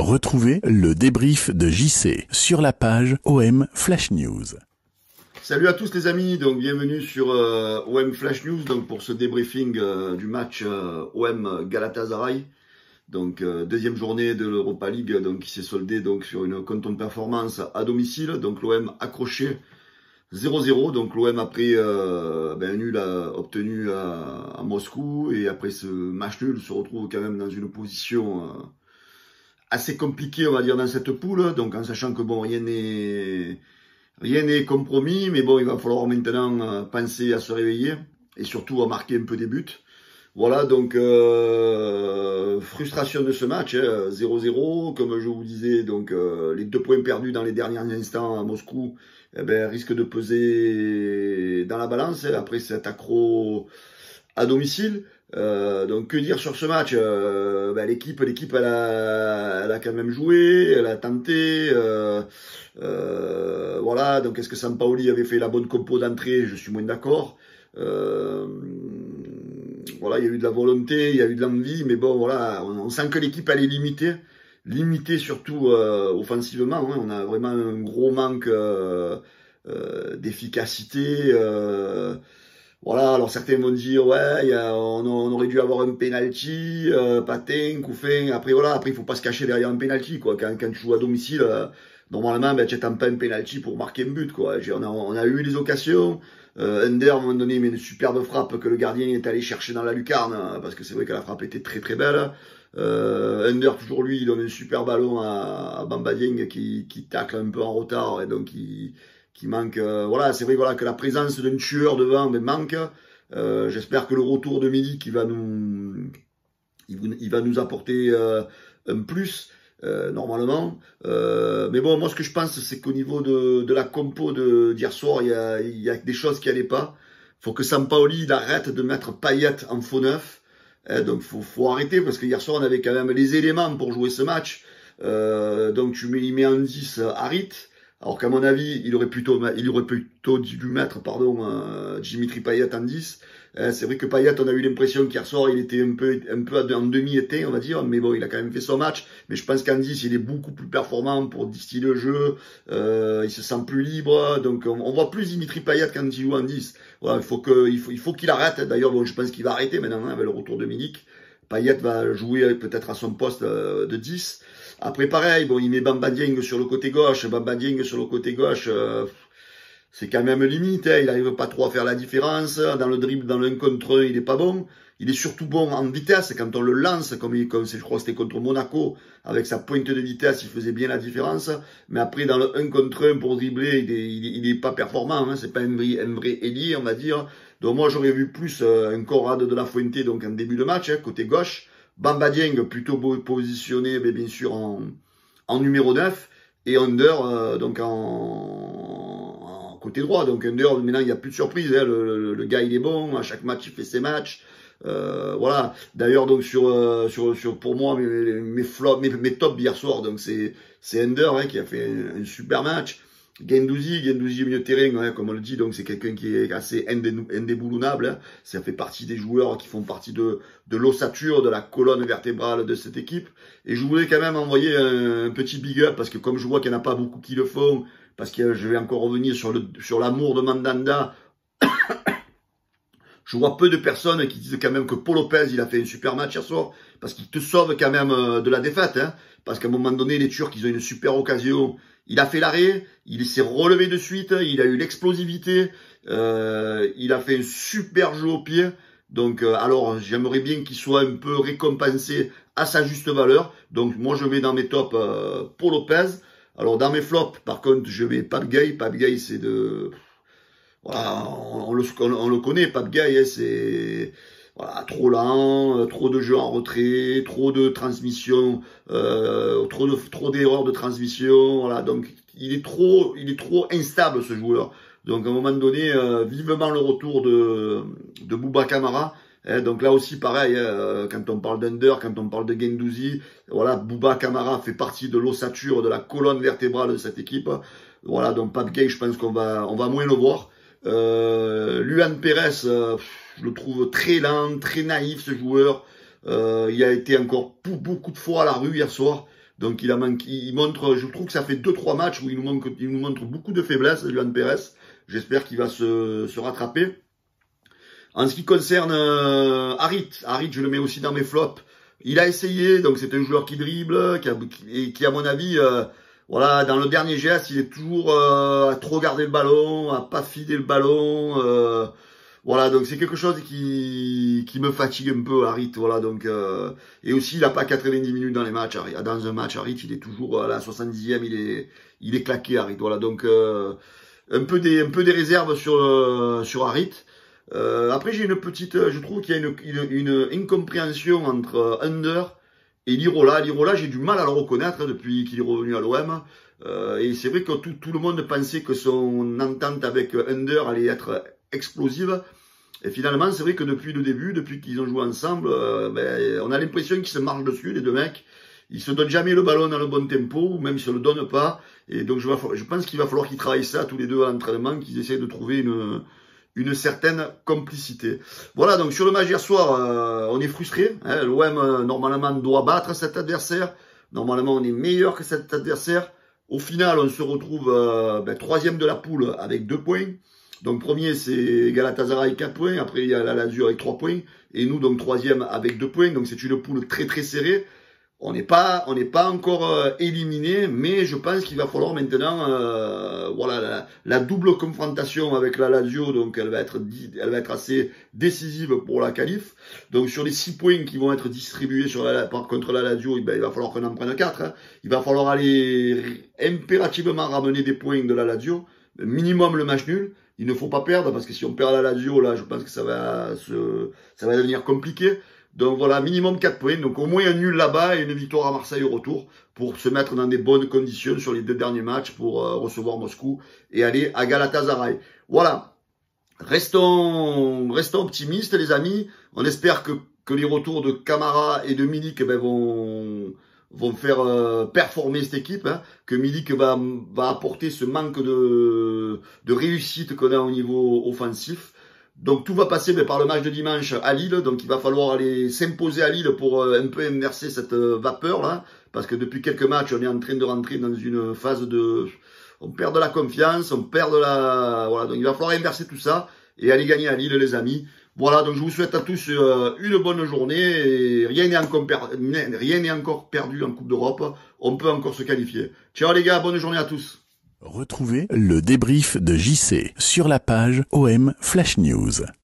Retrouvez le débrief de JC sur la page OM Flash News. Salut à tous les amis, donc bienvenue sur OM Flash News donc pour ce débriefing du match OM Galatasaray. Donc deuxième journée de l'Europa League donc qui s'est soldée donc sur une contre-performance à domicile. Donc l'OM accroché 0-0. Donc l'OM après un nul obtenu à Moscou, et après ce match nul se retrouve quand même dans une position assez compliquée, on va dire, dans cette poule. Donc en sachant que bon, rien n'est compromis, mais bon, il va falloir maintenant penser à se réveiller et surtout à marquer un peu des buts. Voilà, donc frustration de ce match, 0-0, comme je vous disais, donc les 2 points perdus dans les derniers instants à Moscou risquent de peser dans la balance après cet accro à domicile. Donc que dire sur ce match? L'équipe elle a quand même joué, elle a tenté. Voilà, donc est-ce que Sampaoli avait fait la bonne compo d'entrée? Je suis moins d'accord. Voilà, il y a eu de la volonté, il y a eu de l'envie, mais bon, voilà, on sent que l'équipe elle est limitée surtout offensivement. Hein, on a vraiment un gros manque d'efficacité. Voilà, alors certains vont dire ouais, on aurait dû avoir un penalty, patin, coup fin. Après voilà, après il faut pas se cacher derrière un penalty quoi. Quand tu joues à domicile, normalement tu n'attends pas un penalty pour marquer un but quoi. On a eu des occasions. Under à un moment donné met une superbe frappe que le gardien est allé chercher dans la lucarne, parce que c'est vrai que la frappe était très très belle. Under toujours lui, il donne un super ballon à Bamba Dieng qui tacle un peu en retard et donc qui manque. Voilà, c'est vrai voilà, que la présence d'un tueur devant manque. J'espère que le retour de Milik il va nous apporter un plus. Normalement, mais bon, moi ce que je pense c'est qu'au niveau de la compo d'hier soir, il y a des choses qui allaient pas. Faut que Sampaoli il arrête de mettre Payet en faux neuf. Donc faut arrêter, parce que hier soir on avait quand même les éléments pour jouer ce match. Donc il met en 10 Harit, alors qu'à mon avis il aurait plutôt dû mettre Dimitri Payet en 10. C'est vrai que Payet, on a eu l'impression qu'hier soir il était un peu en demi-éteint, on va dire, mais bon, il a quand même fait son match. Mais je pense qu'en 10 il est beaucoup plus performant pour distiller le jeu, il se sent plus libre, donc on voit plus Dimitri Payet quand il joue en 10. Voilà, il faut qu'il arrête. D'ailleurs, bon, je pense qu'il va arrêter maintenant avec le retour de Milik. Payet va jouer peut-être à son poste de 10. Après pareil, bon, il met Bamba Dieng sur le côté gauche. C'est quand même limite, hein. Il n'arrive pas trop à faire la différence. Dans le dribble, dans le 1 contre 1, il est pas bon. Il est surtout bon en vitesse quand on le lance, comme je crois que c'était contre Monaco, avec sa pointe de vitesse, il faisait bien la différence. Mais après, dans le 1 contre 1 pour dribbler, il est pas performant, hein. C'est pas un vrai ailier, on va dire. Donc moi, j'aurais vu plus un Conrad de la Fuente, donc en début de match, hein, côté gauche. Bamba Dieng, plutôt positionné, mais bien sûr en numéro 9. Et Under, donc côté droit. Donc Under, maintenant il n'y a plus de surprise, hein. Le gars il est bon, à chaque match il fait ses matchs. Voilà. D'ailleurs donc pour moi mes tops hier soir, donc c'est Under, hein, qui a fait un super match. Guendouzi au milieu de terrain, hein, comme on le dit, donc c'est quelqu'un qui est assez indéboulonnable, hein. Ça fait partie des joueurs qui font partie de l'ossature, de la colonne vertébrale de cette équipe. Et je voulais quand même envoyer un petit big up, parce que comme je vois qu'il n'y en a pas beaucoup qui le font, parce que je vais encore revenir sur l'amour de Mandanda. Je vois peu de personnes qui disent quand même que Paul Lopez, il a fait un super match hier soir, parce qu'il te sauve quand même de la défaite, hein. Parce qu'à un moment donné, les Turcs, ils ont une super occasion. Il a fait l'arrêt, il s'est relevé de suite, il a eu l'explosivité, il a fait un super jeu au pied. Donc, alors, j'aimerais bien qu'il soit un peu récompensé à sa juste valeur. Donc, moi, je mets dans mes tops Paul Lopez. Alors, dans mes flops, par contre, je mets Pape Gueye. Pape Gueye, c'est de... Voilà, on le connaît, Pape Gueye, hein, c'est... Voilà, trop lent, trop de jeux en retrait, trop de transmission, trop d'erreurs de transmission. Voilà, donc il est trop instable, ce joueur. Donc à un moment donné, vivement le retour de Bouba Kamara. Hein, donc là aussi pareil, quand on parle d'Under, quand on parle de Guendouzi, voilà, Bouba Kamara fait partie de l'ossature, de la colonne vertébrale de cette équipe. Voilà, donc Pape Gueye, je pense qu'on va moins le voir. Luan Pérez, je le trouve très lent, très naïf, ce joueur. Il a été encore beaucoup de fois à la rue hier soir. Donc il a manqué, il montre, je trouve que ça fait 2-3 matchs où il nous montre beaucoup de faiblesses, Luan Pérez. J'espère qu'il va se rattraper. En ce qui concerne Harit, je le mets aussi dans mes flops. Il a essayé, donc c'est un joueur qui dribble, qui à mon avis, voilà, dans le dernier geste, il est toujours à trop garder le ballon, à pas filer le ballon. Voilà, donc c'est quelque chose qui me fatigue un peu, Harit. Voilà, donc et aussi il a pas 90 minutes dans les matchs. Dans un match, Harit, il est toujours à la 70e, il est claqué, Harit. Voilà, donc un peu des réserves sur Harit. Après, j'ai une petite, je trouve qu'il y a une incompréhension entre Under et Lirola. Lirola, j'ai du mal à le reconnaître depuis qu'il est revenu à l'OM. Et c'est vrai que tout le monde pensait que son entente avec Under allait être explosive. Et finalement, c'est vrai que depuis le début, depuis qu'ils ont joué ensemble, on a l'impression qu'ils se marchent dessus, les deux mecs. Ils se donnent jamais le ballon dans le bon tempo, ou même ils se le donnent pas. Et donc, je pense qu'il va falloir qu'ils travaillent ça tous les deux à l'entraînement, qu'ils essayent de trouver une certaine complicité. Voilà, donc sur le match hier soir, on est frustré. Hein, l'OM, normalement, doit battre cet adversaire. Normalement, on est meilleur que cet adversaire. Au final, on se retrouve troisième de la poule avec 2 points. Donc premier, c'est Galatasaray 4 points. Après, il y a la Lazio avec 3 points. Et nous, donc troisième avec 2 points. Donc c'est une poule très très serrée. On n'est pas encore éliminé, mais je pense qu'il va falloir maintenant, voilà, la double confrontation avec la Lazio, donc elle va être assez décisive pour la qualif. Donc sur les 6 points qui vont être distribués contre la Lazio, il va falloir qu'on en prenne 4. Hein. Il va falloir aller impérativement ramener des points de la Lazio, minimum le match nul. Il ne faut pas perdre parce que si on perd la Lazio, là, je pense que ça va devenir compliqué. Donc voilà, minimum 4 points. Donc au moins un nul là-bas et une victoire à Marseille au retour pour se mettre dans des bonnes conditions sur les 2 derniers matchs pour recevoir Moscou et aller à Galatasaray. Voilà. Restons optimistes, les amis. On espère que les retours de Camara et de Milik vont faire performer cette équipe, hein, que Milik va apporter ce manque de réussite qu'on a au niveau offensif. Donc tout va passer par le match de dimanche à Lille, donc il va falloir aller s'imposer à Lille pour un peu inverser cette vapeur là, parce que depuis quelques matchs on est en train de rentrer dans une phase on perd de la confiance, on perd voilà, donc il va falloir inverser tout ça et aller gagner à Lille, les amis. Voilà, donc je vous souhaite à tous une bonne journée et rien n'est encore perdu en Coupe d'Europe, on peut encore se qualifier. Ciao les gars, bonne journée à tous. Retrouvez le débrief de JC sur la page OM Flash News.